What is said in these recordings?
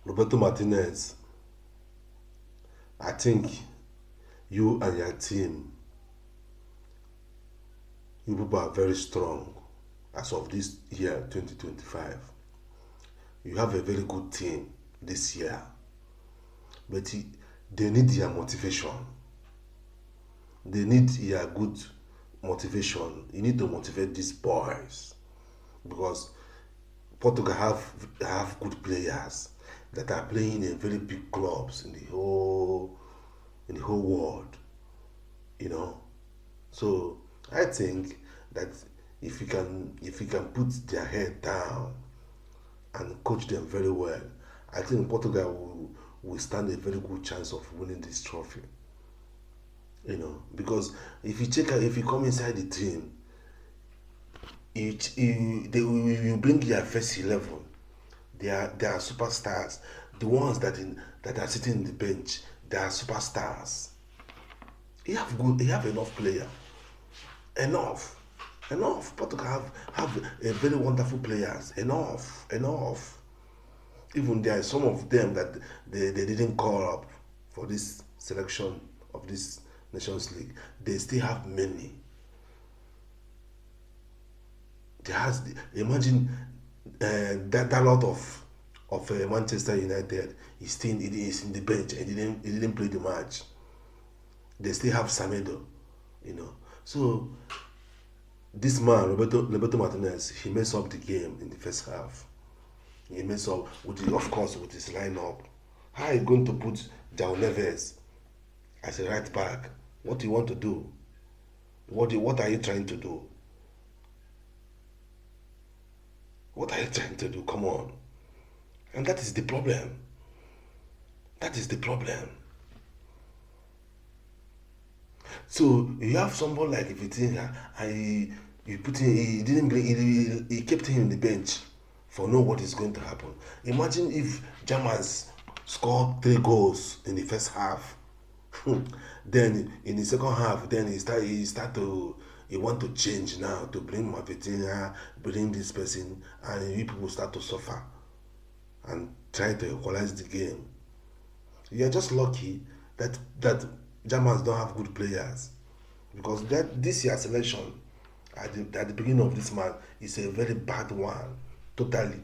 Roberto Martinez, I think you and your team, you people are very strong as of this year 2025. You have a very good team this year, but they need your motivation. They need your good motivation. You need to motivate these boys because Portugal have good players that are playing in very big clubs in the whole world, you know. So I think that if you can put their head down and coach them very well, I think Portugal will stand a very good chance of winning this trophy. You know, because if you come inside the team, you bring your first 11. They are superstars. The ones that are sitting in the bench, they are superstars. He have enough player, enough, enough. Portugal have a very wonderful players, enough. Even there are some of them that they didn't call up for this selection of this Nations League. They still have many. Imagine that lot of Manchester United is in the bench and he didn't play the match. They still have Samedo, you know. So this man Roberto Martinez, he messed up the game in the first half. He messed up of course with his lineup. How are you going to put João Neves as a right back? What do you want to do? What are you trying to do? What are you trying to do? Come on. And that is the problem. That is the problem. So you have someone like Vitinha, and you put him, he didn't bring, he kept him in the bench for know what is going to happen. Imagine if Germans scored 3 goals in the first half. Then in the second half, then he want to change now to bring Mavitinha, bring this person, and you people start to suffer and try to equalize the game. You're just lucky that Germans don't have good players because that this year's selection at the beginning of this month is a very bad one. Totally.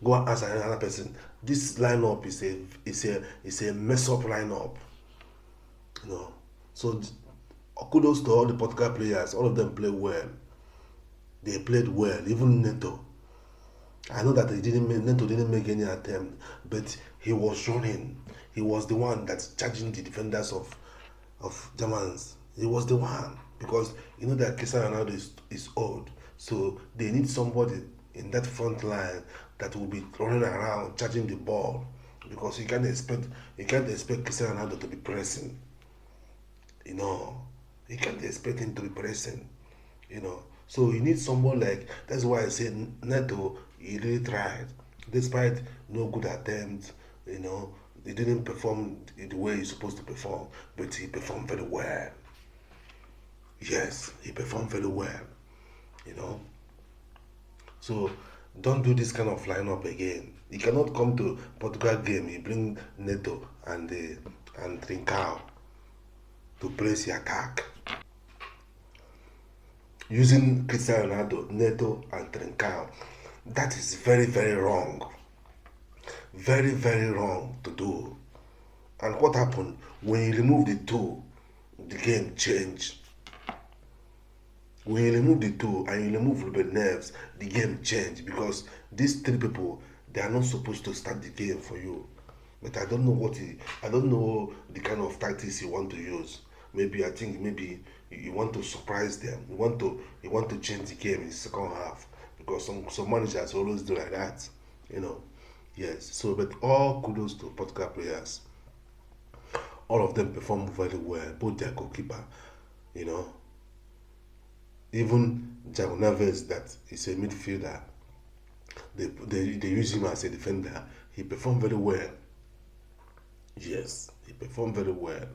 Go and ask another person. This lineup is a mess up lineup. You know. So kudos to all the Portugal players. All of them play well. They played well. Even Neto. I know that Neto didn't make any attempt, but he was running. He was the one that's charging the defenders of Germans. He was the one because you know that Cristiano Ronaldo is old, so they need somebody in that front line that will be running around charging the ball because you can't expect Cristiano Ronaldo to be pressing. You know, you can't expect him to be pressing. You know, so you need someone like that's why I said Neto. He really tried, despite no good attempt. You know, he didn't perform the way he's supposed to perform, but he performed very well. Yes, he performed very well. You know, so don't do this kind of lineup again. You cannot come to Portugal game. You bring Neto and Trincao to place the attack using Cristiano Ronaldo, Neto, and Trincao. That is very very wrong. Very very wrong to do. And what happened when you remove the two? The game changed. When you remove the two and you remove Ruben Neves, the game changed because these three people they are not supposed to start the game for you. But I don't know the kind of tactics you want to use. Maybe I think maybe you want to surprise them. You want to change the game in the second half because some managers always do like that. You know. Yes. So but all kudos to Portugal players. All of them perform very well. Both their goalkeeper, you know, even João Neves that is a midfielder. They use him as a defender. He performed very well. Yes, he performed very well.